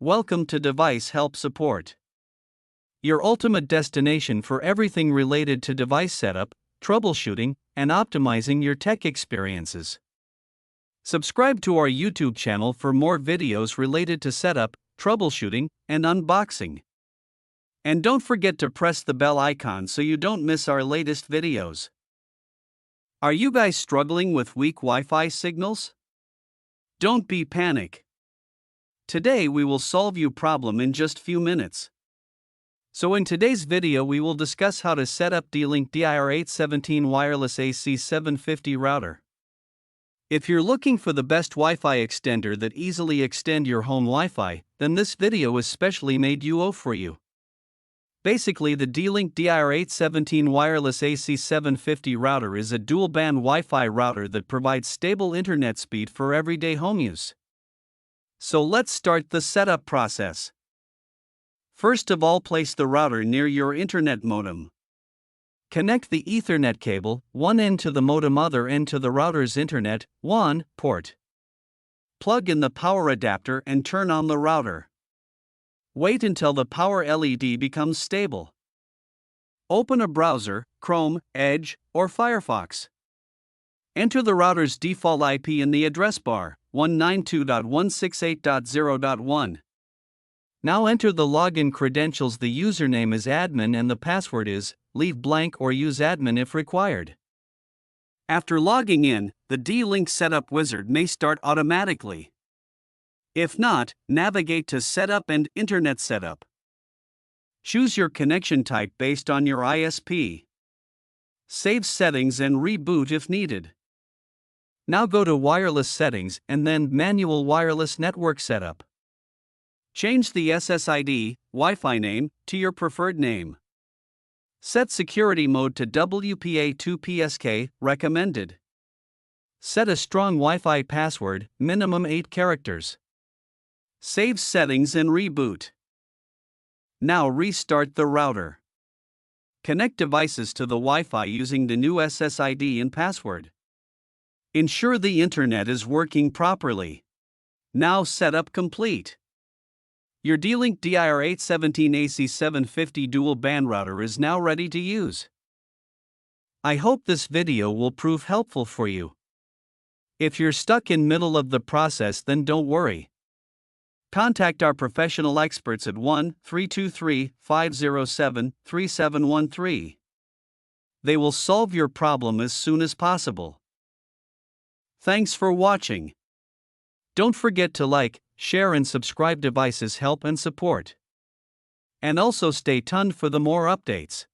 Welcome to Device Help Support, your ultimate destination for everything related to device setup, troubleshooting, and optimizing your tech experiences. Subscribe to our YouTube channel for more videos related to setup, troubleshooting, and unboxing. And don't forget to press the bell icon so you don't miss our latest videos. Are you guys struggling with weak Wi-Fi signals? Don't be panic. Today we will solve your problem in just few minutes. So in today's video we will discuss how to set up D-Link DIR-817 wireless AC750 router. If you're looking for the best Wi-Fi extender that easily extend your home Wi-Fi, then this video is specially made for you. Basically, the D-Link DIR-817 wireless AC750 router is a dual-band Wi-Fi router that provides stable internet speed for everyday home use. So let's start the setup process. First of all, place the router near your internet modem. Connect the Ethernet cable, one end to the modem, other end to the router's Internet 1 port. Plug in the power adapter and turn on the router. Wait until the power LED becomes stable. Open a browser, Chrome, Edge, or Firefox. Enter the router's default IP in the address bar, 192.168.0.1. Now enter the login credentials. The username is admin and the password is, leave blank or use admin if required. After logging in, the D-Link setup wizard may start automatically. If not, navigate to Setup and Internet Setup. Choose your connection type based on your ISP. Save settings and reboot if needed. Now go to Wireless Settings and then Manual Wireless Network Setup. Change the SSID, Wi-Fi name, to your preferred name. Set security mode to WPA2PSK, recommended. Set a strong Wi-Fi password, minimum 8 characters. Save settings and reboot. Now restart the router. Connect devices to the Wi-Fi using the new SSID and password. Ensure the internet is working properly. Now setup complete. Your D-Link DIR-817 AC750 dual-band router is now ready to use. I hope this video will prove helpful for you. If you're stuck in middle of the process, then don't worry. Contact our professional experts at 1-323-507-3713. They will solve your problem as soon as possible. Thanks for watching. Don't forget to like, share and subscribe. Devices Help and Support. And also stay tuned for the more updates.